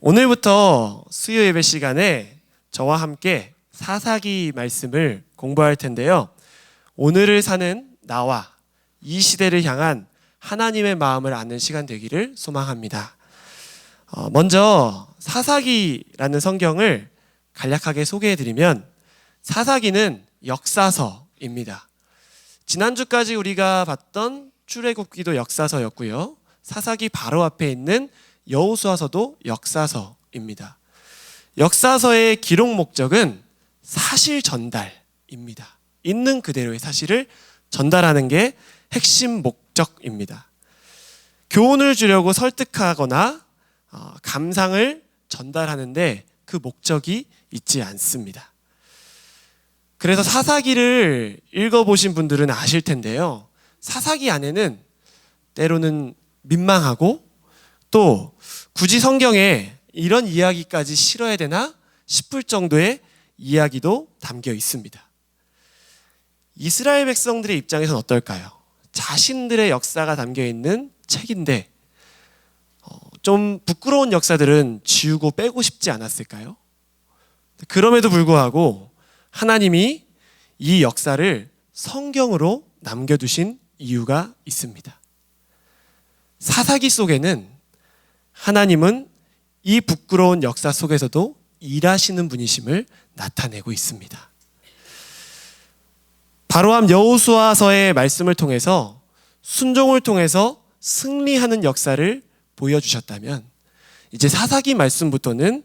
오늘부터 수요 예배 시간에 저와 함께 사사기 말씀을 공부할 텐데요. 오늘을 사는 나와 이 시대를 향한 하나님의 마음을 아는 시간 되기를 소망합니다. 먼저 사사기라는 성경을 간략하게 소개해드리면, 사사기는 역사서입니다. 지난주까지 우리가 봤던 출애굽기도 역사서였고요, 사사기 바로 앞에 있는 여호수아서도 역사서입니다. 역사서의 기록 목적은 사실 전달입니다. 있는 그대로의 사실을 전달하는 게 핵심 목적입니다. 교훈을 주려고 설득하거나 감상을 전달하는데 그 목적이 있지 않습니다. 그래서 사사기를 읽어보신 분들은 아실 텐데요, 사사기 안에는 때로는 민망하고 또 굳이 성경에 이런 이야기까지 실어야 되나 싶을 정도의 이야기도 담겨 있습니다. 이스라엘 백성들의 입장에서는 어떨까요? 자신들의 역사가 담겨 있는 책인데 좀 부끄러운 역사들은 지우고 빼고 싶지 않았을까요? 그럼에도 불구하고 하나님이 이 역사를 성경으로 남겨두신 이유가 있습니다. 사사기 속에는 하나님은 이 부끄러운 역사 속에서도 일하시는 분이심을 나타내고 있습니다. 바로함 여호수아서의 말씀을 통해서 순종을 통해서 승리하는 역사를 보여주셨다면, 이제 사사기 말씀부터는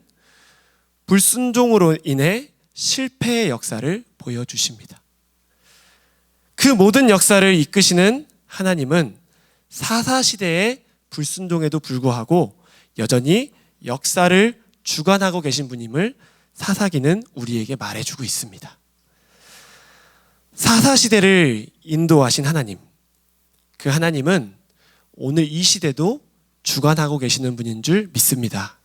불순종으로 인해 실패의 역사를 보여주십니다. 그 모든 역사를 이끄시는 하나님은 사사시대의 불순종에도 불구하고 여전히 역사를 주관하고 계신 분임을 사사기는 우리에게 말해주고 있습니다. 사사시대를 인도하신 하나님, 그 하나님은 오늘 이 시대도 주관하고 계시는 분인 줄 믿습니다.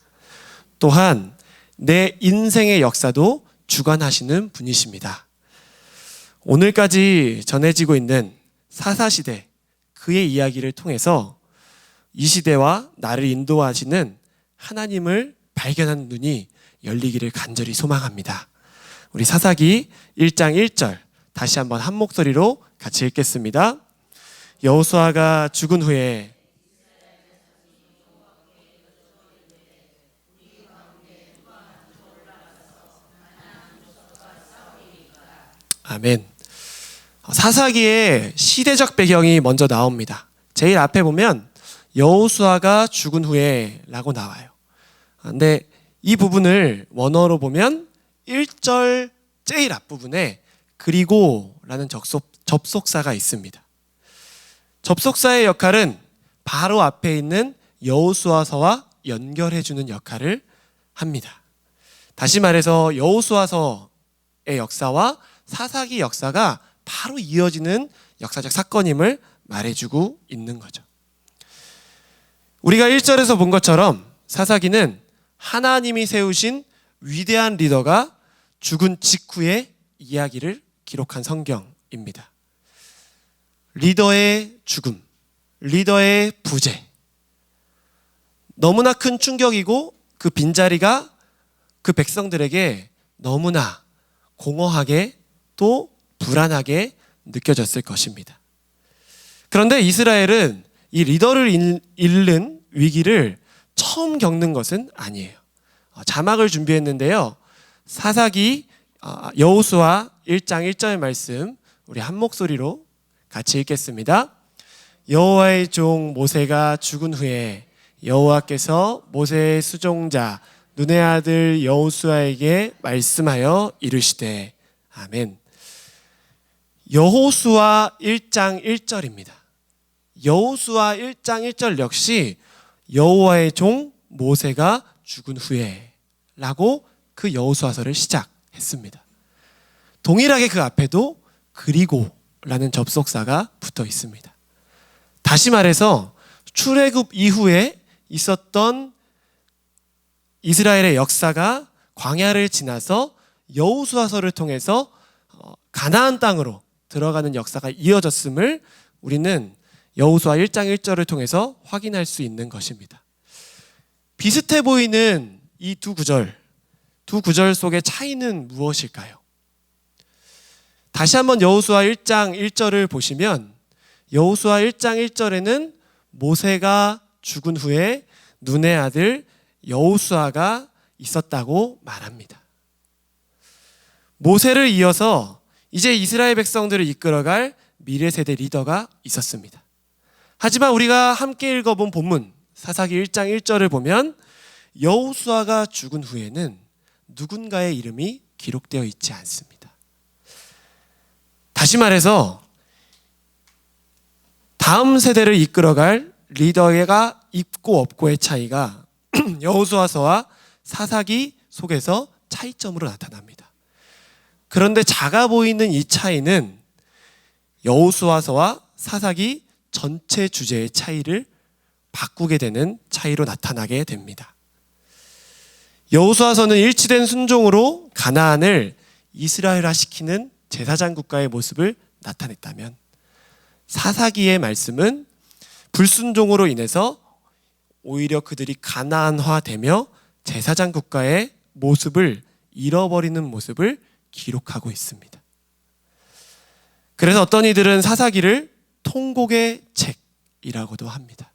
또한 내 인생의 역사도 주관하시는 분이십니다. 오늘까지 전해지고 있는 사사시대, 그의 이야기를 통해서 이 시대와 나를 인도하시는 하나님을 발견하는 눈이 열리기를 간절히 소망합니다. 우리 사사기 1장 1절 다시 한번 한 목소리로 같이 읽겠습니다. 여호수아가 죽은 후에 아멘. 사사기의 시대적 배경이 먼저 나옵니다. 제일 앞에 보면 여호수아가 죽은 후에 라고 나와요. 근데 이 부분을 원어로 보면 1절 제일 앞부분에 그리고 라는 접속사가 있습니다. 접속사의 역할은 바로 앞에 있는 여호수아서와 연결해주는 역할을 합니다. 다시 말해서 여호수아서의 역사와 사사기 역사가 바로 이어지는 역사적 사건임을 말해주고 있는 거죠. 우리가 1절에서 본 것처럼 사사기는 하나님이 세우신 위대한 리더가 죽은 직후의 이야기를 기록한 성경입니다. 리더의 죽음, 리더의 부재, 너무나 큰 충격이고 그 빈자리가 그 백성들에게 너무나 공허하게 또 불안하게 느껴졌을 것입니다. 그런데 이스라엘은 이 리더를 잃는 위기를 처음 겪는 것은 아니에요. 자막을 준비했는데요, 사사기 여호수아 1장 1절 말씀 우리 한 목소리로 같이 읽겠습니다. 여호와의 종 모세가 죽은 후에 여호와께서 모세의 수종자 눈의 아들 여호수아에게 말씀하여 이르시되. 아멘. 여호수아 1장 1절입니다. 여호수아 1장 1절 역시 여호와의 종 모세가 죽은 후에 라고 그 여호수아서를 시작했습니다. 동일하게 그 앞에도 그리고 라는 접속사가 붙어 있습니다. 다시 말해서 출애굽 이후에 있었던 이스라엘의 역사가 광야를 지나서 여호수아서를 통해서 가나안 땅으로 들어가는 역사가 이어졌음을 우리는 여호수아 1장 1절을 통해서 확인할 수 있는 것입니다. 비슷해 보이는 이 두 구절 속의 차이는 무엇일까요? 다시 한번 여호수아 1장 1절을 보시면 여호수아 1장 1절에는 모세가 죽은 후에 눈의 아들 여호수아가 있었다고 말합니다. 모세를 이어서 이제 이스라엘 백성들을 이끌어갈 미래 세대 리더가 있었습니다. 하지만 우리가 함께 읽어본 본문 사사기 1장 1절을 보면 여호수아가 죽은 후에는 누군가의 이름이 기록되어 있지 않습니다. 다시 말해서 다음 세대를 이끌어갈 리더가 있고 없고의 차이가 여호수아서와 사사기 속에서 차이점으로 나타납니다. 그런데 작아 보이는 이 차이는 여호수아서와 사사기 전체 주제의 차이를 바꾸게 되는 차이로 나타나게 됩니다. 여호수아서는 일치된 순종으로 가나안을 이스라엘화시키는 제사장 국가의 모습을 나타냈다면 사사기의 말씀은 불순종으로 인해서 오히려 그들이 가나안화되며 제사장 국가의 모습을 잃어버리는 모습을 기록하고 있습니다. 그래서 어떤 이들은 사사기를 통곡의 책이라고도 합니다.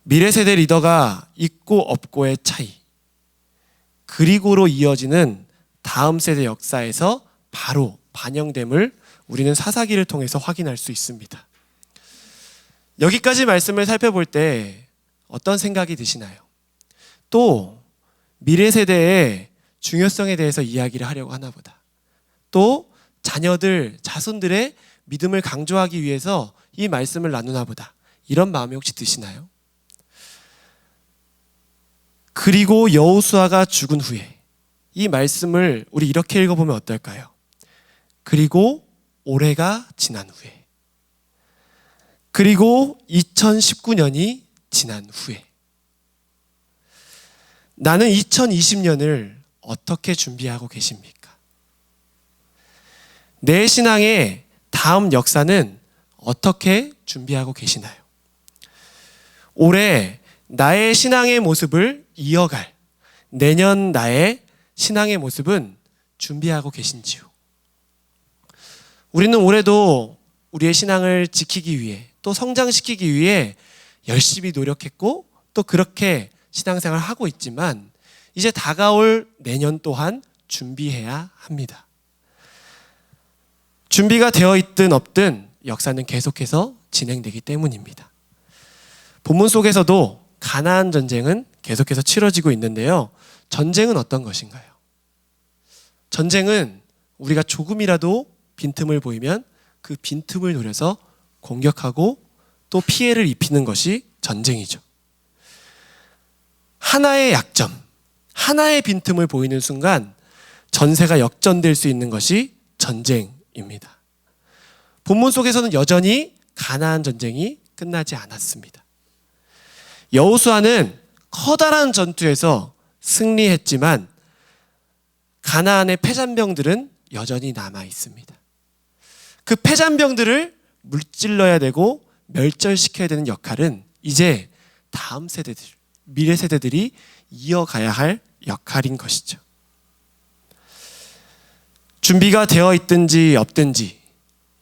미래세대 리더가 있고 없고의 차이, 그리고로 이어지는 다음 세대 역사에서 바로 반영됨을 우리는 사사기를 통해서 확인할 수 있습니다. 여기까지 말씀을 살펴볼 때 어떤 생각이 드시나요? 또 미래 세대의 중요성에 대해서 이야기를 하려고 하나 보다. 또 자녀들, 자손들의 믿음을 강조하기 위해서 이 말씀을 나누나 보다. 이런 마음이 혹시 드시나요? 그리고 여호수아가 죽은 후에 이 말씀을 우리 이렇게 읽어보면 어떨까요? 그리고 올해가 지난 후에, 그리고 2019년이 지난 후에, 나는 2020년을 어떻게 준비하고 계십니까? 내 신앙의 다음 역사는 어떻게 준비하고 계시나요? 올해 나의 신앙의 모습을 이어갈 내년 나의 신앙의 모습은 준비하고 계신지요? 우리는 올해도 우리의 신앙을 지키기 위해 또 성장시키기 위해 열심히 노력했고 또 그렇게 신앙생활을 하고 있지만 이제 다가올 내년 또한 준비해야 합니다. 준비가 되어 있든 없든 역사는 계속해서 진행되기 때문입니다. 본문 속에서도 가나안 전쟁은 계속해서 치러지고 있는데요. 전쟁은 어떤 것인가요? 전쟁은 우리가 조금이라도 빈틈을 보이면 그 빈틈을 노려서 공격하고 또 피해를 입히는 것이 전쟁이죠. 하나의 약점, 하나의 빈틈을 보이는 순간 전세가 역전될 수 있는 것이 전쟁입니다. 본문 속에서는 여전히 가나안 전쟁이 끝나지 않았습니다. 여호수아는 커다란 전투에서 승리했지만 가나안의 패잔병들은 여전히 남아 있습니다. 그 패잔병들을 물질러야 되고 멸절시켜야 되는 역할은 이제 다음 세대들, 미래 세대들이 이어가야 할 역할인 것이죠. 준비가 되어 있든지 없든지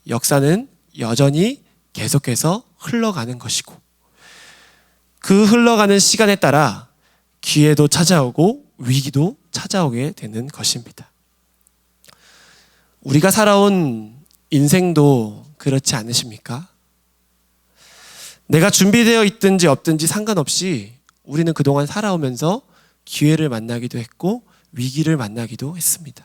역사는 여전히 계속해서 흘러가는 것이고 그 흘러가는 시간에 따라 기회도 찾아오고 위기도 찾아오게 되는 것입니다. 우리가 살아온 인생도 그렇지 않으십니까? 내가 준비되어 있든지 없든지 상관없이 우리는 그동안 살아오면서 기회를 만나기도 했고 위기를 만나기도 했습니다.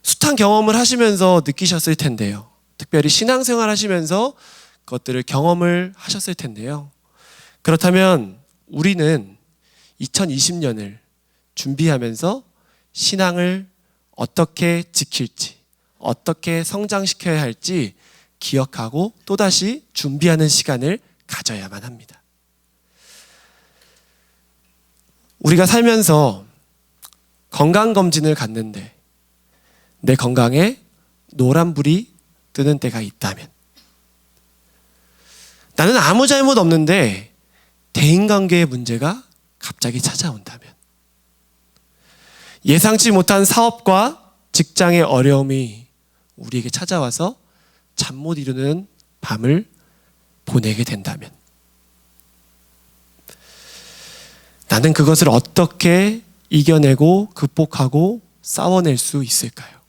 숱한 경험을 하시면서 느끼셨을 텐데요. 특별히 신앙생활 하시면서 그것들을 경험을 하셨을 텐데요. 그렇다면 우리는 2020년을 준비하면서 신앙을 어떻게 지킬지, 어떻게 성장시켜야 할지 기억하고 또다시 준비하는 시간을 가져야만 합니다. 우리가 살면서 건강검진을 갔는데 내 건강에 노란불이 뜨는 때가 있다면, 나는 아무 잘못 없는데 대인관계의 문제가 갑자기 찾아온다면, 예상치 못한 사업과 직장의 어려움이 우리에게 찾아와서 잠 못 이루는 밤을 보내게 된다면, 나는 그것을 어떻게 이겨내고 극복하고 싸워낼 수 있을까요?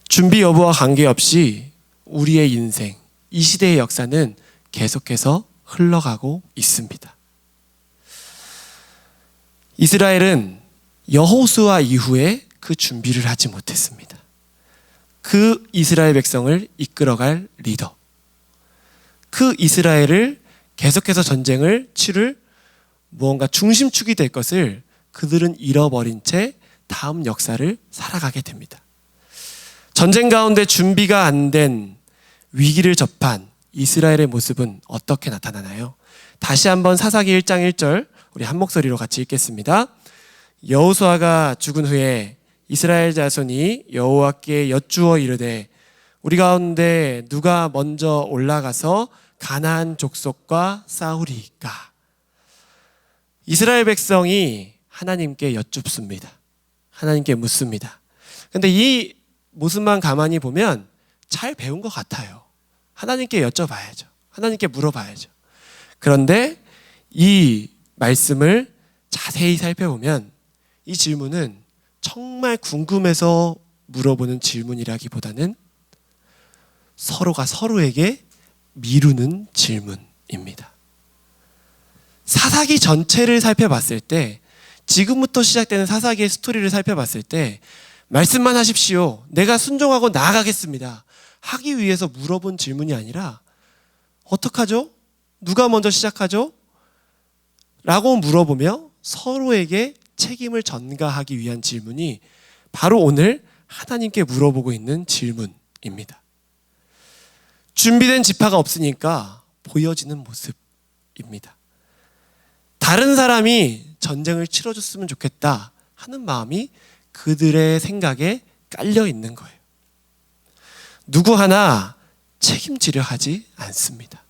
준비 여부와 관계없이 우리의 인생, 이 시대의 역사는 계속해서 흘러가고 있습니다. 이스라엘은 여호수아 이후에 그 준비를 하지 못했습니다. 그 이스라엘 백성을 이끌어갈 리더, 그 이스라엘을 계속해서 전쟁을 치를 무언가 중심축이 될 것을 그들은 잃어버린 채 다음 역사를 살아가게 됩니다. 전쟁 가운데 준비가 안 된 위기를 접한 이스라엘의 모습은 어떻게 나타나나요? 다시 한번 사사기 1장 1절 우리 한 목소리로 같이 읽겠습니다. 여호수아가 죽은 후에 이스라엘 자손이 여호와께 여쭈어 이르되 우리 가운데 누가 먼저 올라가서 가나안 족속과 싸우리이까? 이스라엘 백성이 하나님께 여쭙습니다. 하나님께 묻습니다. 그런데 이 모습만 가만히 보면 잘 배운 것 같아요. 하나님께 여쭤봐야죠. 하나님께 물어봐야죠. 그런데 이 말씀을 자세히 살펴보면 이 질문은 정말 궁금해서 물어보는 질문이라기보다는 서로가 서로에게 미루는 질문입니다. 사사기 전체를 살펴봤을 때, 지금부터 시작되는 사사기의 스토리를 살펴봤을 때 말씀만 하십시오, 내가 순종하고 나아가겠습니다 하기 위해서 물어본 질문이 아니라 어떡하죠? 누가 먼저 시작하죠? 라고 물어보며 서로에게 책임을 전가하기 위한 질문이 바로 오늘 하나님께 물어보고 있는 질문입니다. 준비된 지파가 없으니까 보여지는 모습입니다. 다른 사람이 전쟁을 치러줬으면 좋겠다 하는 마음이 그들의 생각에 깔려 있는 거예요. 누구 하나 책임지려 하지 않습니다.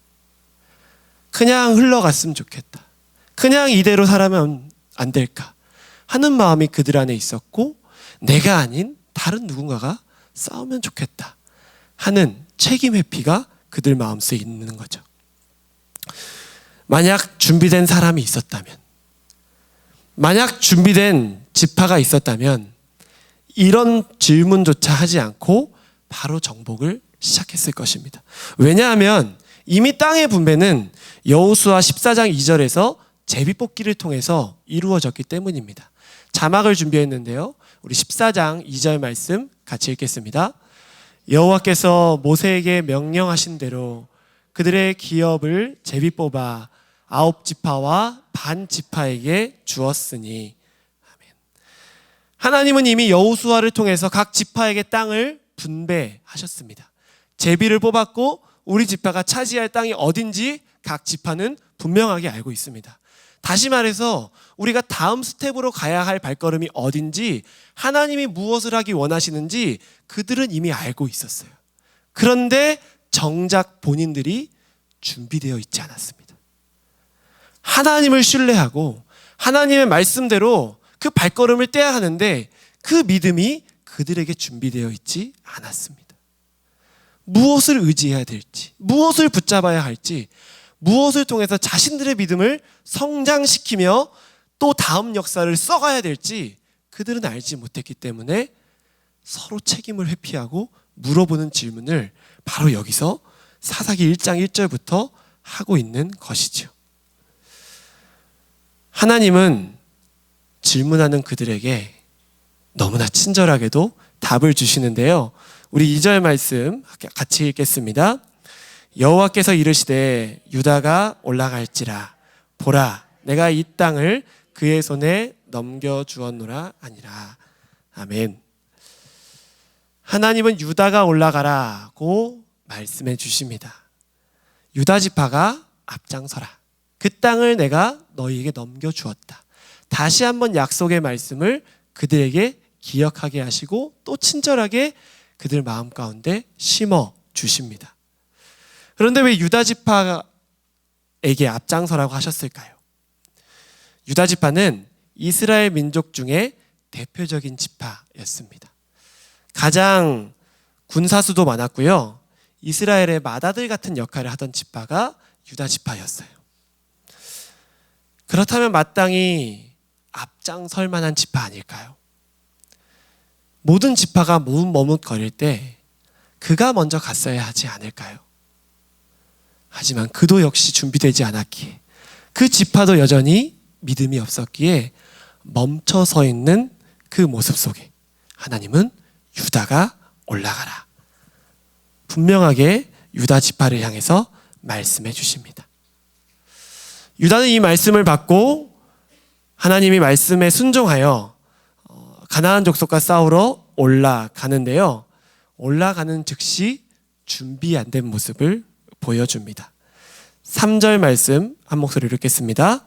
그냥 흘러갔으면 좋겠다, 그냥 이대로 살아면 안 될까 하는 마음이 그들 안에 있었고, 내가 아닌 다른 누군가가 싸우면 좋겠다 하는 책임 회피가 그들 마음속에 있는 거죠. 만약 준비된 사람이 있었다면, 만약 준비된 지파가 있었다면 이런 질문조차 하지 않고 바로 정복을 시작했을 것입니다. 왜냐하면 이미 땅의 분배는 여호수아 14장 2절에서 제비뽑기를 통해서 이루어졌기 때문입니다. 자막을 준비했는데요, 우리 14장 2절 말씀 같이 읽겠습니다. 여호와께서 모세에게 명령하신 대로 그들의 기업을 제비뽑아 9지파와 반 지파에게 주었으니. 아멘. 하나님은 이미 여호수아를 통해서 각 지파에게 땅을 분배하셨습니다. 제비를 뽑았고 우리 지파가 차지할 땅이 어딘지 각 지파는 분명하게 알고 있습니다. 다시 말해서 우리가 다음 스텝으로 가야 할 발걸음이 어딘지, 하나님이 무엇을 하기 원하시는지 그들은 이미 알고 있었어요. 그런데 정작 본인들이 준비되어 있지 않았습니다. 하나님을 신뢰하고 하나님의 말씀대로 그 발걸음을 떼야 하는데 그 믿음이 그들에게 준비되어 있지 않았습니다. 무엇을 의지해야 될지, 무엇을 붙잡아야 할지, 무엇을 통해서 자신들의 믿음을 성장시키며 또 다음 역사를 써가야 될지 그들은 알지 못했기 때문에 서로 책임을 회피하고 물어보는 질문을 바로 여기서 사사기 1장 1절부터 하고 있는 것이죠. 하나님은 질문하는 그들에게 너무나 친절하게도 답을 주시는데요, 우리 2절 말씀 같이 읽겠습니다. 여호와께서 이르시되 유다가 올라갈지라, 보라 내가 이 땅을 그의 손에 넘겨주었노라 하니라. 아멘. 하나님은 유다가 올라가라고 말씀해 주십니다. 유다 지파가 앞장서라, 그 땅을 내가 너희에게 넘겨주었다. 다시 한번 약속의 말씀을 그들에게 기억하게 하시고 또 친절하게 그들 마음 가운데 심어 주십니다. 그런데 왜 유다 지파가 유다에게 앞장서라고 하셨을까요? 유다 지파는 이스라엘 민족 중에 대표적인 지파였습니다. 가장 군사수도 많았고요. 이스라엘의 맏아들 같은 역할을 하던 지파가 유다 지파였어요. 그렇다면 마땅히 앞장설 만한 지파 아닐까요? 모든 지파가 머뭇거릴 때 그가 먼저 갔어야 하지 않을까요? 하지만 그도 역시 준비되지 않았기에, 그 지파도 여전히 믿음이 없었기에 멈춰서 있는 그 모습 속에 하나님은 유다가 올라가라, 분명하게 유다 지파를 향해서 말씀해 주십니다. 유다는 이 말씀을 받고 하나님이 말씀에 순종하여 가나안 족속과 싸우러 올라가는데요. 올라가는 즉시 준비 안 된 모습을 보여줍니다. 3절 말씀 한 목소리로 읽겠습니다.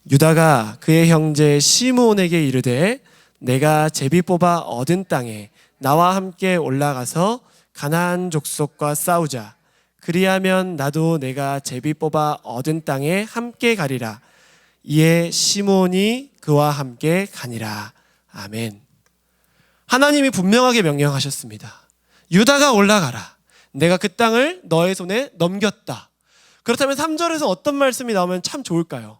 유다가 그의 형제 시므온에게 이르되 내가 제비 뽑아 얻은 땅에 나와 함께 올라가서 가나안 족속과 싸우자. 그리하면 나도 내가 제비 뽑아 얻은 땅에 함께 가리라. 이에 시므온이 그와 함께 가니라. 아멘. 하나님이 분명하게 명령하셨습니다. 유다가 올라가라. 내가 그 땅을 너의 손에 넘겼다. 그렇다면 3절에서 어떤 말씀이 나오면 참 좋을까요?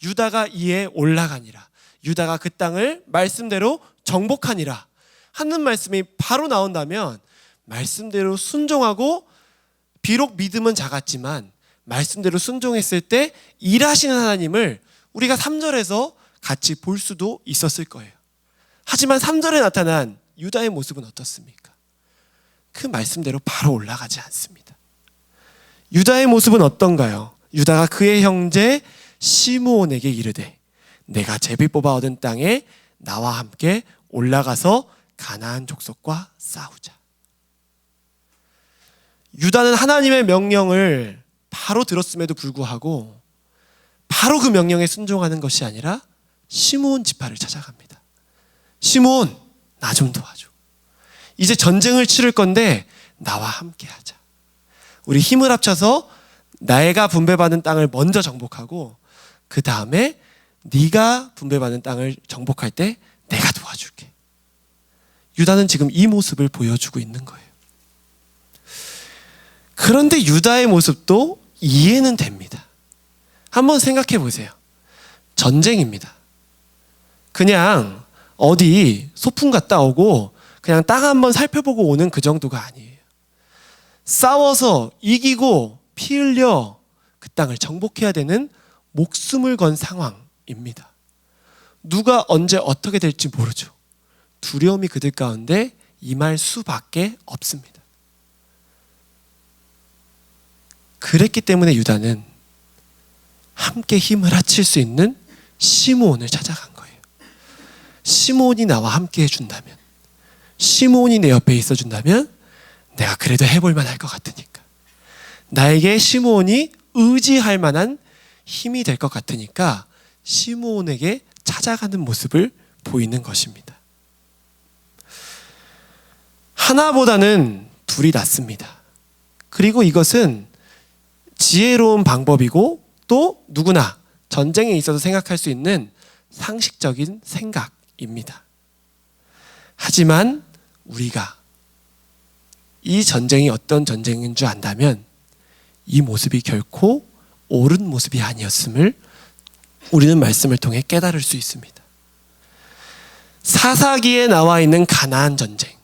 유다가 이에 올라가니라. 유다가 그 땅을 말씀대로 정복하니라 하는 말씀이 바로 나온다면, 말씀대로 순종하고 비록 믿음은 작았지만 말씀대로 순종했을 때 일하시는 하나님을 우리가 3절에서 같이 볼 수도 있었을 거예요. 하지만 3절에 나타난 유다의 모습은 어떻습니까? 그 말씀대로 바로 올라가지 않습니다. 유다의 모습은 어떤가요? 유다가 그의 형제 시므온에게 이르되 내가 제비 뽑아 얻은 땅에 나와 함께 올라가서 가나안 족속과 싸우자. 유다는 하나님의 명령을 바로 들었음에도 불구하고 바로 그 명령에 순종하는 것이 아니라 시므온 지파를 찾아갑니다. 시므온, 나 좀 도와줘. 이제 전쟁을 치를 건데 나와 함께 하자. 우리 힘을 합쳐서 내가 분배받은 땅을 먼저 정복하고 그 다음에 네가 분배받은 땅을 정복할 때 내가 도와줄게. 유다는 지금 이 모습을 보여주고 있는 거예요. 그런데 유다의 모습도 이해는 됩니다. 한번 생각해 보세요. 전쟁입니다. 그냥 어디 소풍 갔다 오고 그냥 땅 한번 살펴보고 오는 그 정도가 아니에요. 싸워서 이기고 피 흘려 그 땅을 정복해야 되는 목숨을 건 상황입니다. 누가 언제 어떻게 될지 모르죠. 두려움이 그들 가운데 임할 수밖에 없습니다. 그랬기 때문에 유다는 함께 힘을 합칠 수 있는 시므온을 찾아간 거예요. 시므온이 나와 함께 해준다면, 시므온이 내 옆에 있어준다면 내가 그래도 해볼 만할 것 같으니까, 나에게 시므온이 의지할 만한 힘이 될 것 같으니까 시므온에게 찾아가는 모습을 보이는 것입니다. 하나보다는 둘이 낫습니다. 그리고 이것은 지혜로운 방법이고 또 누구나 전쟁에 있어서 생각할 수 있는 상식적인 생각입니다. 하지만 우리가 이 전쟁이 어떤 전쟁인 줄 안다면 이 모습이 결코 옳은 모습이 아니었음을 우리는 말씀을 통해 깨달을 수 있습니다. 사사기에 나와 있는 가나안 전쟁.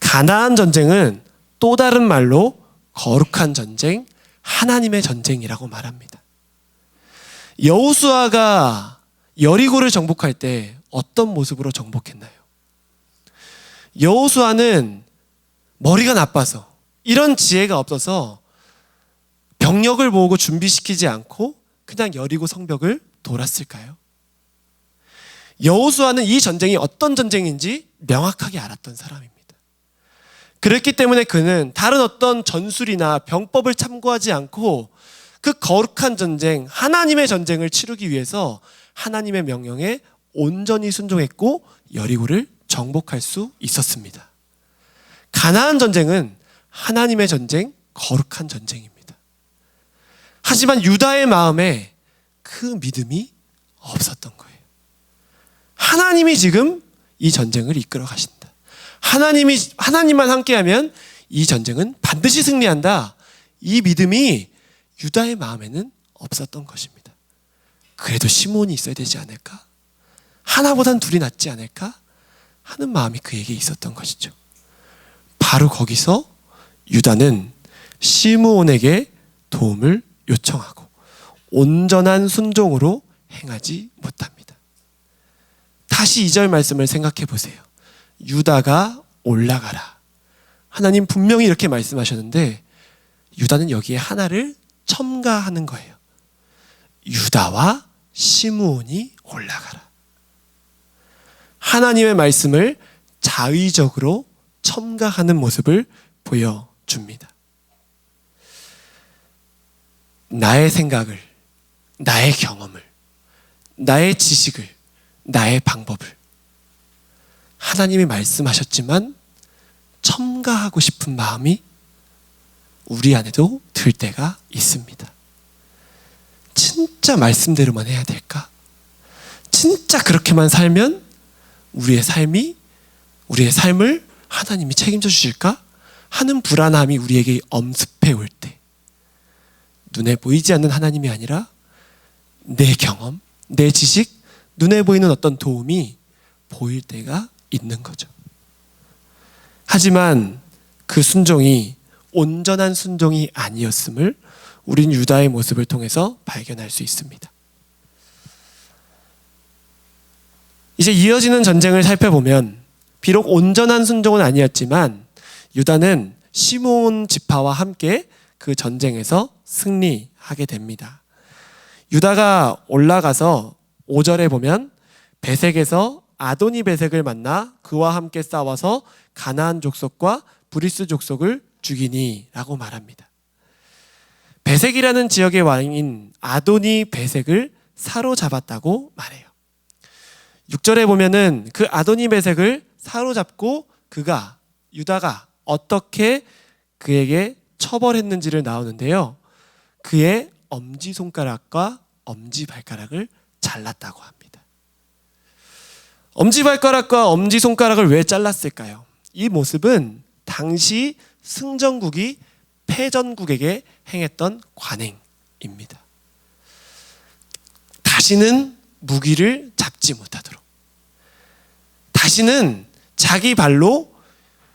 가나안 전쟁은 또 다른 말로 거룩한 전쟁, 하나님의 전쟁이라고 말합니다. 여호수아가 여리고를 정복할 때 어떤 모습으로 정복했나요? 여호수아는 머리가 나빠서, 이런 지혜가 없어서 병력을 모으고 준비시키지 않고 그냥 여리고 성벽을 돌았을까요? 여호수아는 이 전쟁이 어떤 전쟁인지 명확하게 알았던 사람입니다. 그렇기 때문에 그는 다른 어떤 전술이나 병법을 참고하지 않고 그 거룩한 전쟁, 하나님의 전쟁을 치르기 위해서 하나님의 명령에 온전히 순종했고 여리고를 정복할 수 있었습니다. 가나안 전쟁은 하나님의 전쟁, 거룩한 전쟁입니다. 하지만 유다의 마음에 그 믿음이 없었던 거예요. 하나님이 지금 이 전쟁을 이끌어 가신다. 하나님만 함께하면 이 전쟁은 반드시 승리한다. 이 믿음이 유다의 마음에는 없었던 것입니다. 그래도 시므온이 있어야 되지 않을까? 하나보단 둘이 낫지 않을까? 하는 마음이 그에게 있었던 것이죠. 바로 거기서 유다는 시므온에게 도움을 요청하고 온전한 순종으로 행하지 못합니다. 다시 2절 말씀을 생각해 보세요. 유다가 올라가라. 하나님 분명히 이렇게 말씀하셨는데 유다는 여기에 하나를 첨가하는 거예요. 유다와 시므온이 올라가라. 하나님의 말씀을 자의적으로 첨가하는 모습을 보여줍니다. 나의 생각을, 나의 경험을, 나의 지식을, 나의 방법을 하나님이 말씀하셨지만 첨가하고 싶은 마음이 우리 안에도 들 때가 있습니다. 진짜 말씀대로만 해야 될까? 진짜 그렇게만 살면 우리의 삶을 하나님이 책임져 주실까? 하는 불안함이 우리에게 엄습해 올 때 눈에 보이지 않는 하나님이 아니라 내 경험, 내 지식, 눈에 보이는 어떤 도움이 보일 때가 있는 거죠. 하지만 그 순종이 온전한 순종이 아니었음을 우린 유다의 모습을 통해서 발견할 수 있습니다. 이제 이어지는 전쟁을 살펴보면 비록 온전한 순종은 아니었지만 유다는 시므온 지파와 함께 그 전쟁에서 승리하게 됩니다. 유다가 올라가서 5절에 보면 베색에서 아도니 베색을 만나 그와 함께 싸워서 가나안 족속과 브리스 족속을 죽이니 라고 말합니다. 베색이라는 지역의 왕인 아도니 베색을 사로잡았다고 말해요. 6절에 보면은 그 아도니 베색을 사로잡고 유다가 어떻게 그에게 처벌했는지를 나오는데요. 그의 엄지손가락과 엄지발가락을 잘랐다고 합니다. 엄지발가락과 엄지손가락을 왜 잘랐을까요? 이 모습은 당시 승전국이 패전국에게 행했던 관행입니다. 다시는 무기를 잡지 못하도록, 다시는 자기 발로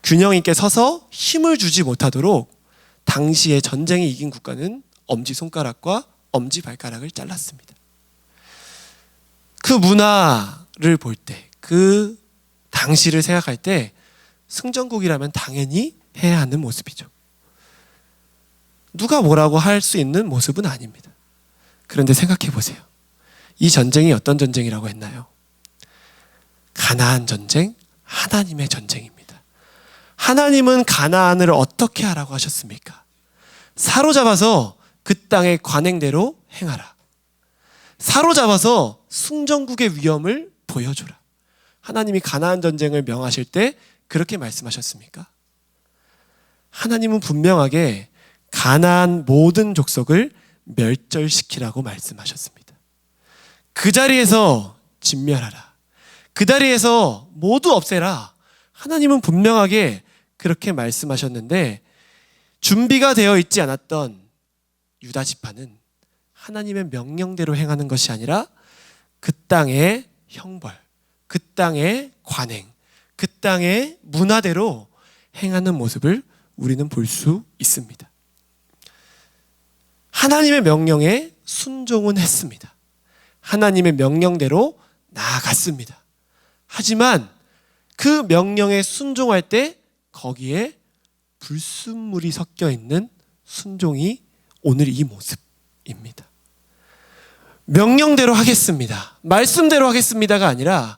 균형 있게 서서 힘을 주지 못하도록 당시에 전쟁에 이긴 국가는 엄지손가락과 엄지발가락을 잘랐습니다. 그 문화를 볼 때, 그 당시를 생각할 때 승전국이라면 당연히 해야 하는 모습이죠. 누가 뭐라고 할 수 있는 모습은 아닙니다. 그런데 생각해 보세요. 이 전쟁이 어떤 전쟁이라고 했나요? 가나안 전쟁, 하나님의 전쟁입니다. 하나님은 가나안을 어떻게 하라고 하셨습니까? 사로잡아서 그 땅의 관행대로 행하라. 사로잡아서 승전국의 위험을 보여줘라. 하나님이 가나안 전쟁을 명하실 때 그렇게 말씀하셨습니까? 하나님은 분명하게 가나안 모든 족속을 멸절시키라고 말씀하셨습니다. 그 자리에서 진멸하라. 그 자리에서 모두 없애라. 하나님은 분명하게 그렇게 말씀하셨는데 준비가 되어 있지 않았던 유다 지파는 하나님의 명령대로 행하는 것이 아니라 그 땅의 형벌, 그 땅의 관행, 그 땅의 문화대로 행하는 모습을 우리는 볼 수 있습니다. 하나님의 명령에 순종은 했습니다. 하나님의 명령대로 나아갔습니다. 하지만 그 명령에 순종할 때 거기에 불순물이 섞여 있는 순종이 오늘 이 모습입니다. 명령대로 하겠습니다. 말씀대로 하겠습니다가 아니라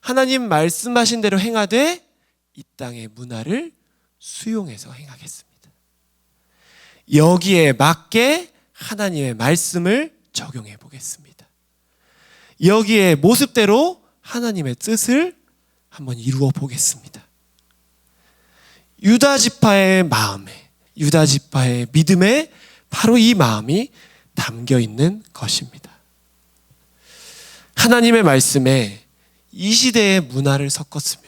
하나님 말씀하신 대로 행하되 이 땅의 문화를 수용해서 행하겠습니다. 여기에 맞게 하나님의 말씀을 적용해 보겠습니다. 여기에 모습대로 하나님의 뜻을 한번 이루어 보겠습니다. 유다 지파의 마음에, 유다 지파의 믿음에 바로 이 마음이 담겨 있는 것입니다. 하나님의 말씀에 이 시대의 문화를 섞었으며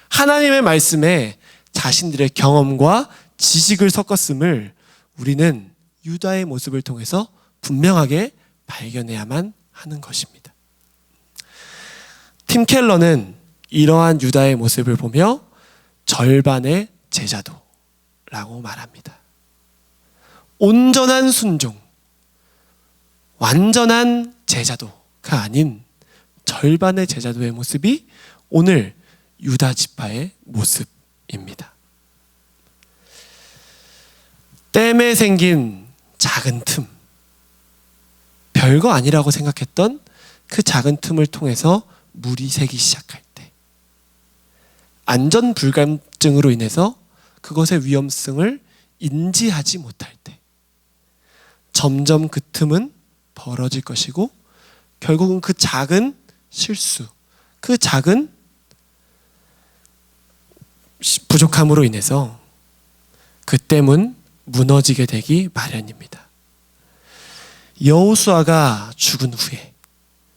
하나님의 말씀에 자신들의 경험과 지식을 섞었음을 우리는 유다의 모습을 통해서 분명하게 발견해야만 하는 것입니다. 팀 켈러는 이러한 유다의 모습을 보며 절반의 제자도라고 말합니다. 온전한 순종, 완전한 제자도가 아닌 절반의 제자도의 모습이 오늘 유다 지파의 모습입니다. 댐에 생긴 작은 틈, 별거 아니라고 생각했던 그 작은 틈을 통해서 물이 새기 시작할 때, 안전 불감증으로 인해서 그것의 위험성을 인지하지 못할 때, 점점 그 틈은 벌어질 것이고 결국은 그 작은 실수, 그 작은 부족함으로 인해서 그 댐은 무너지게 되기 마련입니다. 여호수아가 죽은 후에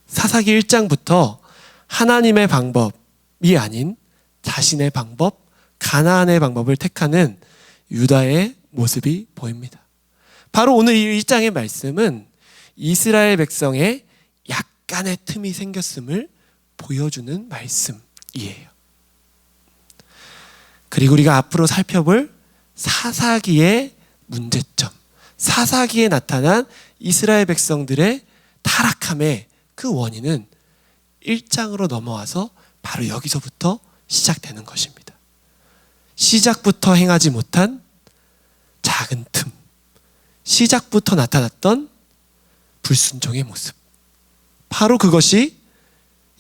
사사기 1장부터 하나님의 방법이 아닌 자신의 방법, 가나안의 방법을 택하는 유다의 모습이 보입니다. 바로 오늘 이 1장의 말씀은 이스라엘 백성의 약간의 틈이 생겼음을 보여주는 말씀이에요. 그리고 우리가 앞으로 살펴볼 사사기의 문제점, 사사기에 나타난 이스라엘 백성들의 타락함의 그 원인은 1장으로 넘어와서 바로 여기서부터 시작되는 것입니다. 시작부터 행하지 못한 작은 틈, 시작부터 나타났던 불순종의 모습, 바로 그것이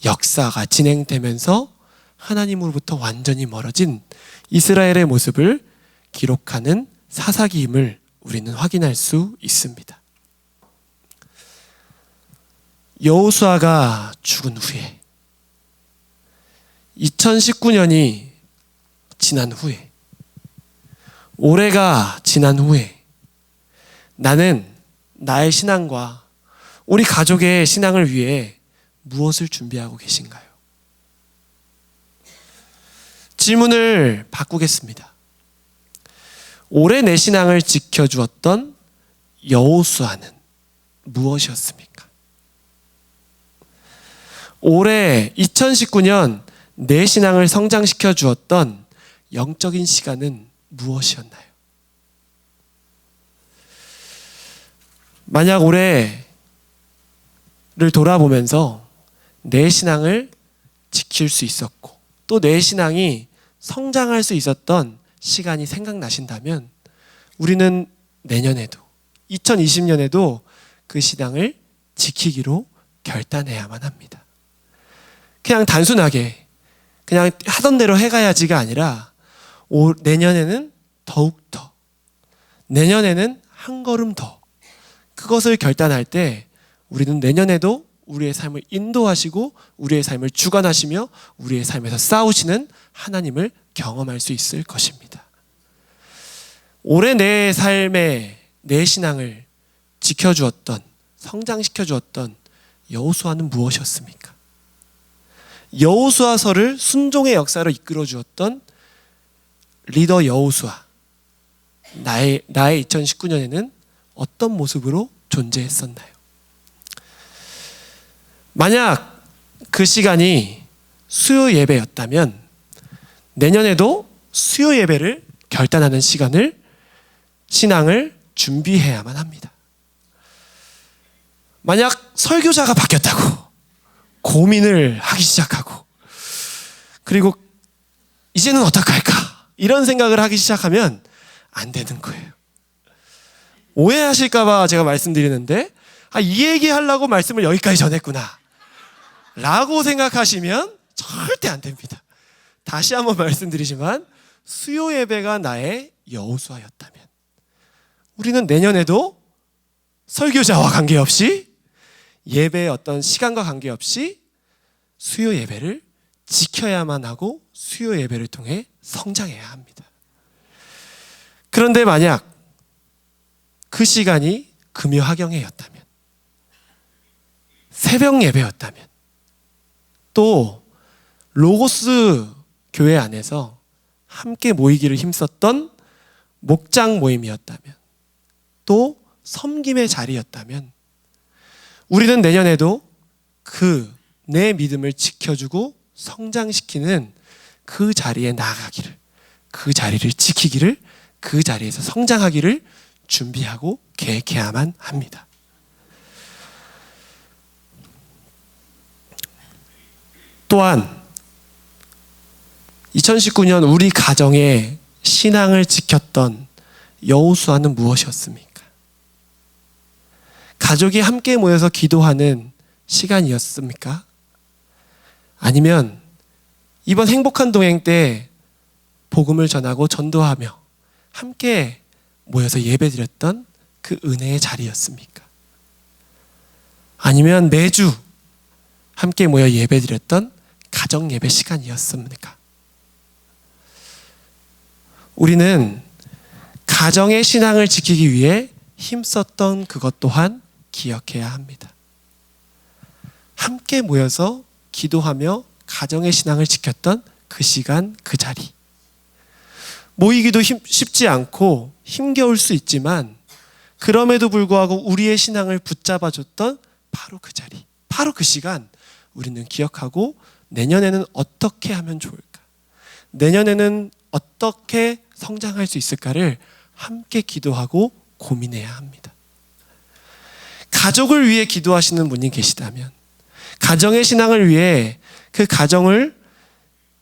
역사가 진행되면서 하나님으로부터 완전히 멀어진 이스라엘의 모습을 기록하는 사사기임을 우리는 확인할 수 있습니다. 여호수아가 죽은 후에 2019년이 지난 후에, 올해가 지난 후에 나는 나의 신앙과 우리 가족의 신앙을 위해 무엇을 준비하고 계신가요? 질문을 바꾸겠습니다. 올해 내 신앙을 지켜주었던 여호수아는 무엇이었습니까? 올해 2019년 내 신앙을 성장시켜 주었던 영적인 시간은 무엇이었나요? 만약 올해를 돌아보면서 내 신앙을 지킬 수 있었고 또 내 신앙이 성장할 수 있었던 시간이 생각나신다면 우리는 내년에도 2020년에도 그 신앙을 지키기로 결단해야만 합니다. 그냥 단순하게 그냥 하던 대로 해가야지가 아니라 내년에는 더욱더, 내년에는 한 걸음 더, 그것을 결단할 때 우리는 내년에도 우리의 삶을 인도하시고 우리의 삶을 주관하시며 우리의 삶에서 싸우시는 하나님을 경험할 수 있을 것입니다. 올해 내 삶에 내 신앙을 지켜주었던, 성장시켜주었던 여호수아는 무엇이었습니까? 여호수아서를 순종의 역사로 이끌어 주었던 리더 여호수아, 나의 2019년에는 어떤 모습으로 존재했었나요? 만약 그 시간이 수요 예배였다면 내년에도 수요 예배를 결단하는 신앙을 준비해야만 합니다. 만약 설교자가 바뀌었다고 고민을 하기 시작하고 그리고 이제는 어떡할까 이런 생각을 하기 시작하면 안 되는 거예요. 오해하실까 봐 제가 말씀드리는데 이 얘기 하려고 말씀을 여기까지 전했구나 라고 생각하시면 절대 안 됩니다. 다시 한번 말씀드리지만 수요 예배가 나의 여호수아였다면 우리는 내년에도 설교자와 관계없이 예배의 어떤 시간과 관계없이 수요 예배를 지켜야만 하고 수요 예배를 통해 성장해야 합니다. 그런데 만약 그 시간이 금요 하경회였다면, 새벽 예배였다면, 또 로고스 교회 안에서 함께 모이기를 힘썼던 목장 모임이었다면, 또 섬김의 자리였다면, 우리는 내년에도 내 믿음을 지켜주고 성장시키는 그 자리에 나아가기를, 그 자리를 지키기를, 그 자리에서 성장하기를 준비하고 계획해야만 합니다. 또한 2019년 우리 가정의 신앙을 지켰던 여호수아는 무엇이었습니까? 가족이 함께 모여서 기도하는 시간이었습니까? 아니면 이번 행복한 동행 때 복음을 전하고 전도하며 함께 모여서 예배드렸던 그 은혜의 자리였습니까? 아니면 매주 함께 모여 예배드렸던 가정 예배 시간이었습니까? 우리는 가정의 신앙을 지키기 위해 힘썼던 그것 또한 기억해야 합니다. 함께 모여서 기도하며 가정의 신앙을 지켰던 그 시간, 그 자리. 모이기도 쉽지 않고 힘겨울 수 있지만 그럼에도 불구하고 우리의 신앙을 붙잡아줬던 바로 그 자리, 바로 그 시간 우리는 기억하고 내년에는 어떻게 하면 좋을까? 내년에는 어떻게 성장할 수 있을까를 함께 기도하고 고민해야 합니다. 가족을 위해 기도하시는 분이 계시다면, 가정의 신앙을 위해 그 가정을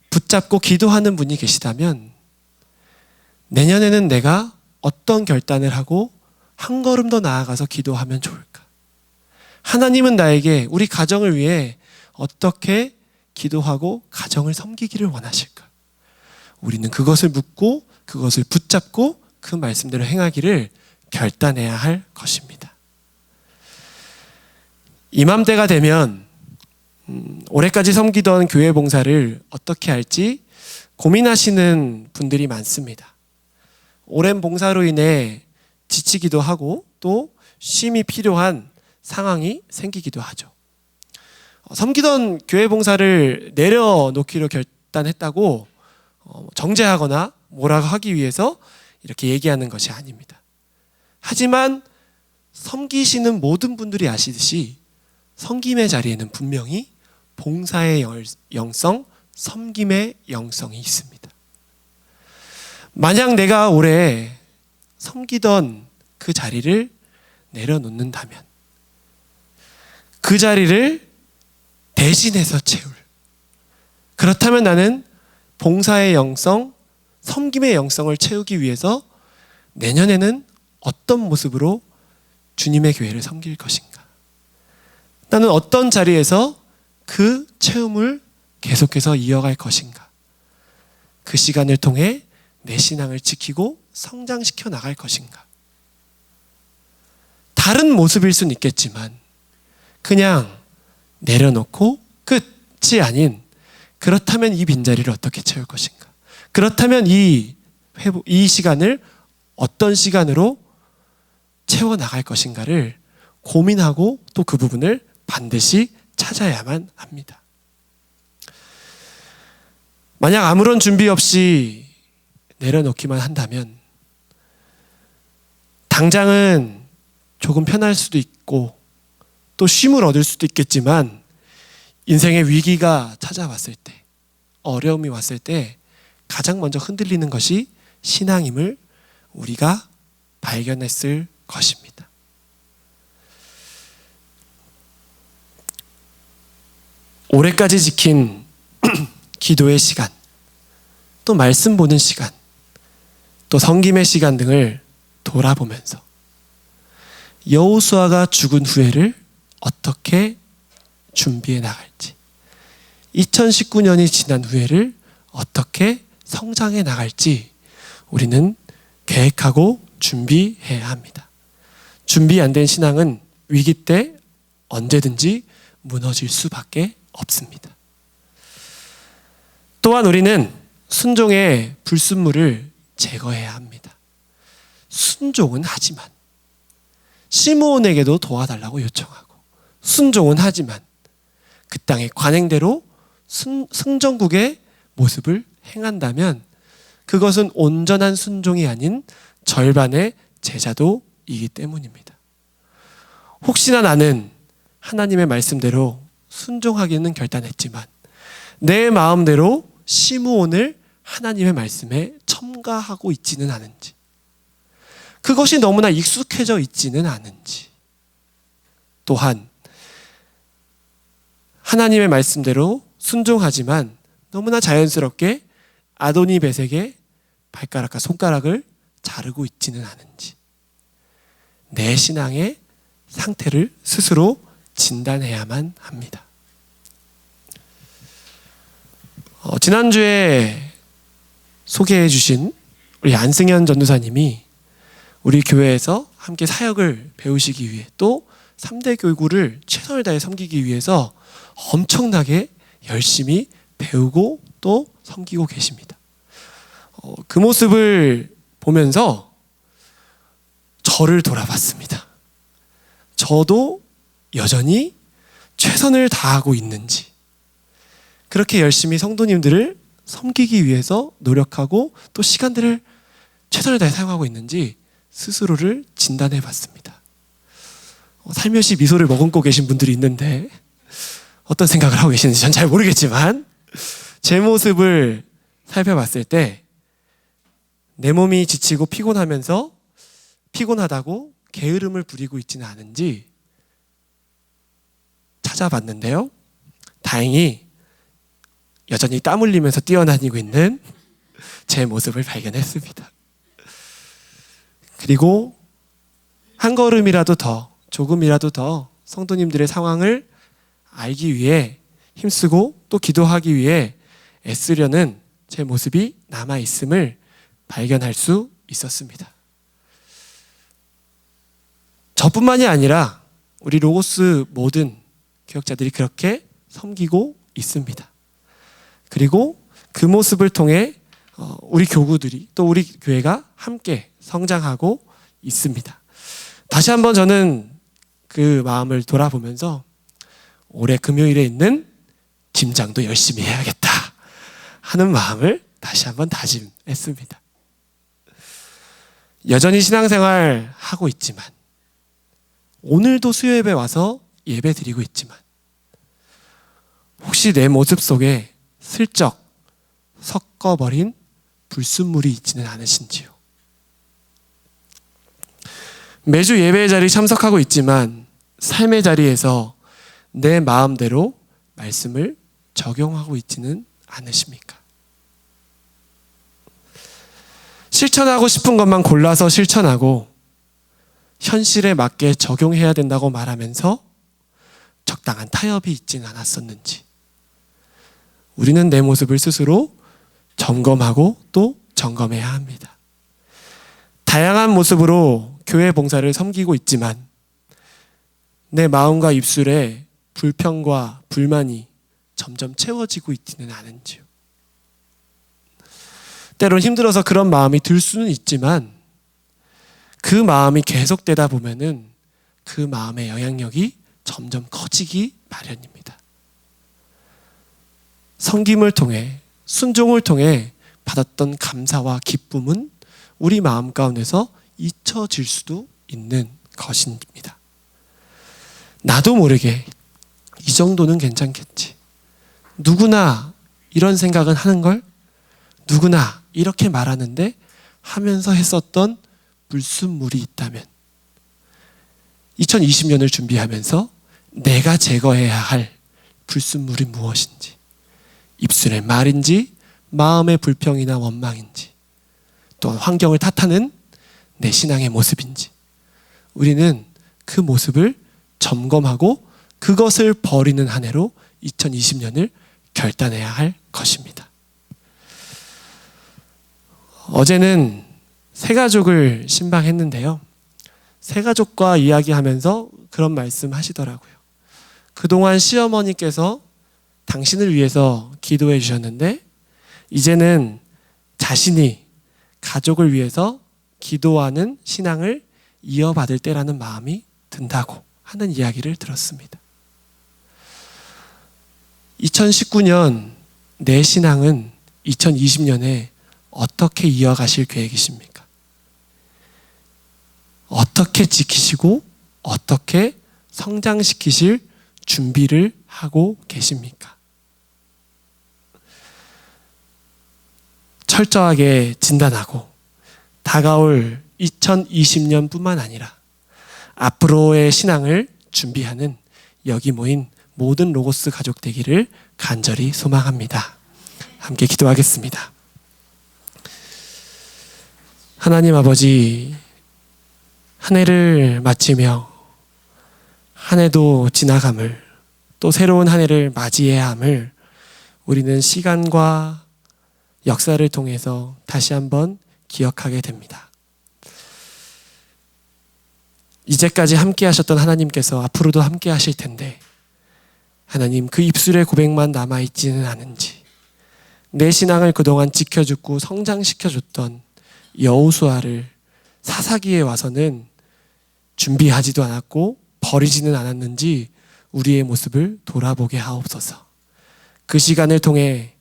붙잡고 기도하는 분이 계시다면 내년에는 내가 어떤 결단을 하고 한 걸음 더 나아가서 기도하면 좋을까? 하나님은 나에게 우리 가정을 위해 어떻게 기도하고 가정을 섬기기를 원하실까? 우리는 그것을 묻고 그것을 붙잡고 그 말씀대로 행하기를 결단해야 할 것입니다. 이맘때가 되면 올해까지 섬기던 교회 봉사를 어떻게 할지 고민하시는 분들이 많습니다. 오랜 봉사로 인해 지치기도 하고 또 쉼이 필요한 상황이 생기기도 하죠. 섬기던 교회 봉사를 내려놓기로 결단했다고 정죄하거나 뭐라고 하기 위해서 이렇게 얘기하는 것이 아닙니다. 하지만 섬기시는 모든 분들이 아시듯이 섬김의 자리에는 분명히 봉사의 영성, 섬김의 영성이 있습니다. 만약 내가 올해 섬기던 그 자리를 내려놓는다면 그 자리를 대신해서 채울, 그렇다면 나는 봉사의 영성, 섬김의 영성을 채우기 위해서 내년에는 어떤 모습으로 주님의 교회를 섬길 것인가? 나는 어떤 자리에서 그 체험을 계속해서 이어갈 것인가? 그 시간을 통해 내 신앙을 지키고 성장시켜 나갈 것인가? 다른 모습일 수는 있겠지만 그냥 내려놓고 끝이 아닌, 그렇다면 이 빈자리를 어떻게 채울 것인가? 그렇다면 이 시간을 어떤 시간으로 채워나갈 것인가를 고민하고 또 그 부분을 반드시 찾아야만 합니다. 만약 아무런 준비 없이 내려놓기만 한다면 당장은 조금 편할 수도 있고 또 쉼을 얻을 수도 있겠지만 인생의 위기가 찾아왔을 때, 어려움이 왔을 때 가장 먼저 흔들리는 것이 신앙임을 우리가 발견했을 것입니다. 올해까지 지킨 기도의 시간, 또 말씀 보는 시간, 또 섬김의 시간 등을 돌아보면서 여호수아가 죽은 후회를 어떻게 준비해 나갈지, 2019년이 지난 후회를 어떻게 성장해 나갈지 우리는 계획하고 준비해야 합니다. 준비 안 된 신앙은 위기 때 언제든지 무너질 수밖에 없습니다. 또한 우리는 순종의 불순물을 제거해야 합니다. 순종은 하지만 시므온에게도 도와달라고 요청하고 순종은 하지만 그 땅의 관행대로 승전국의 모습을 행한다면 그것은 온전한 순종이 아닌 절반의 제자도이기 때문입니다. 혹시나 나는 하나님의 말씀대로 순종하기는 결단했지만 내 마음대로 시므온을 하나님의 말씀에 첨가하고 있지는 않은지, 그것이 너무나 익숙해져 있지는 않은지, 또한 하나님의 말씀대로 순종하지만 너무나 자연스럽게 아도니벳에게 발가락과 손가락을 자르고 있지는 않은지, 내 신앙의 상태를 스스로 진단해야만 합니다. 지난주에 소개해 주신 우리 안승현 전도사님이 우리 교회에서 함께 사역을 배우시기 위해 또 3대 교구를 최선을 다해 섬기기 위해서 엄청나게 열심히 배우고 또 섬기고 계십니다. 그 모습을 보면서 저를 돌아봤습니다. 저도 여전히 최선을 다하고 있는지, 그렇게 열심히 성도님들을 섬기기 위해서 노력하고 또 시간들을 최선을 다해 사용하고 있는지 스스로를 진단해 봤습니다. 살며시 미소를 머금고 계신 분들이 있는데 어떤 생각을 하고 계시는지 전 잘 모르겠지만, 제 모습을 살펴봤을 때 내 몸이 지치고 피곤하다고 게으름을 부리고 있지는 않은지 찾아봤는데요, 다행히 여전히 땀 흘리면서 뛰어다니고 있는 제 모습을 발견했습니다. 그리고 한 걸음이라도 더, 조금이라도 더 성도님들의 상황을 알기 위해 힘쓰고 또 기도하기 위해 애쓰려는 제 모습이 남아있음을 발견할 수 있었습니다. 저뿐만이 아니라 우리 로고스 모든 교역자들이 그렇게 섬기고 있습니다. 그리고 그 모습을 통해 우리 교구들이 또 우리 교회가 함께 성장하고 있습니다. 다시 한번 저는 그 마음을 돌아보면서 올해 금요일에 있는 김장도 열심히 해야겠다 하는 마음을 다시 한번 다짐했습니다. 여전히 신앙생활 하고 있지만, 오늘도 수요예배 와서 예배 드리고 있지만, 혹시 내 모습 속에 슬쩍 섞어버린 불순물이 있지는 않으신지요? 매주 예배의 자리에 참석하고 있지만 삶의 자리에서 내 마음대로 말씀을 적용하고 있지는 않으십니까? 실천하고 싶은 것만 골라서 실천하고 현실에 맞게 적용해야 된다고 말하면서 적당한 타협이 있지는 않았었는지, 우리는 내 모습을 스스로 점검하고 또 점검해야 합니다. 다양한 모습으로 교회 봉사를 섬기고 있지만 내 마음과 입술에 불평과 불만이 점점 채워지고 있지는 않은지요. 때론 힘들어서 그런 마음이 들 수는 있지만 그 마음이 계속되다 보면은 그 마음의 영향력이 점점 커지기 마련입니다. 섬김을 통해, 순종을 통해 받았던 감사와 기쁨은 우리 마음 가운데서 잊혀질 수도 있는 것입니다. 나도 모르게 이 정도는 괜찮겠지, 누구나 이런 생각은 하는 걸, 누구나 이렇게 말하는데 하면서 했었던 불순물이 있다면 2020년을 준비하면서 내가 제거해야 할 불순물이 무엇인지, 입술의 말인지 마음의 불평이나 원망인지 또한 환경을 탓하는 내 신앙의 모습인지, 우리는 그 모습을 점검하고 그것을 버리는 한 해로 2020년을 결단해야 할 것입니다. 어제는 새가족을 신방했는데요, 새가족과 이야기하면서 그런 말씀 하시더라고요. 그동안 시어머니께서 당신을 위해서 기도해 주셨는데 이제는 자신이 가족을 위해서 기도하는 신앙을 이어받을 때라는 마음이 든다고 하는 이야기를 들었습니다. 2019년 내 신앙은 2020년에 어떻게 이어가실 계획이십니까? 어떻게 지키시고 어떻게 성장시키실 준비를 하고 계십니까? 철저하게 진단하고 다가올 2020년뿐만 아니라 앞으로의 신앙을 준비하는 여기 모인 모든 로고스 가족 되기를 간절히 소망합니다. 함께 기도하겠습니다. 하나님 아버지, 한 해를 마치며 한 해도 지나감을, 또 새로운 한 해를 맞이해야 함을 우리는 시간과 역사를 통해서 다시 한번 기억하게 됩니다. 이제까지 함께 하셨던 하나님께서 앞으로도 함께 하실 텐데 하나님, 그 입술의 고백만 남아있지는 않은지, 내 신앙을 그동안 지켜주고 성장시켜줬던 여호수아를 사사기에 와서는 준비하지도 않았고 버리지는 않았는지 우리의 모습을 돌아보게 하옵소서. 그 시간을 통해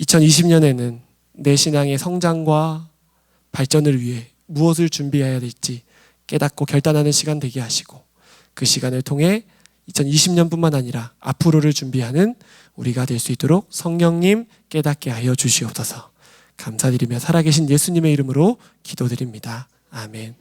2020년에는 내 신앙의 성장과 발전을 위해 무엇을 준비해야 될지 깨닫고 결단하는 시간 되게 하시고, 그 시간을 통해 2020년뿐만 아니라 앞으로를 준비하는 우리가 될 수 있도록 성령님 깨닫게 하여 주시옵소서. 감사드리며 살아계신 예수님의 이름으로 기도드립니다. 아멘.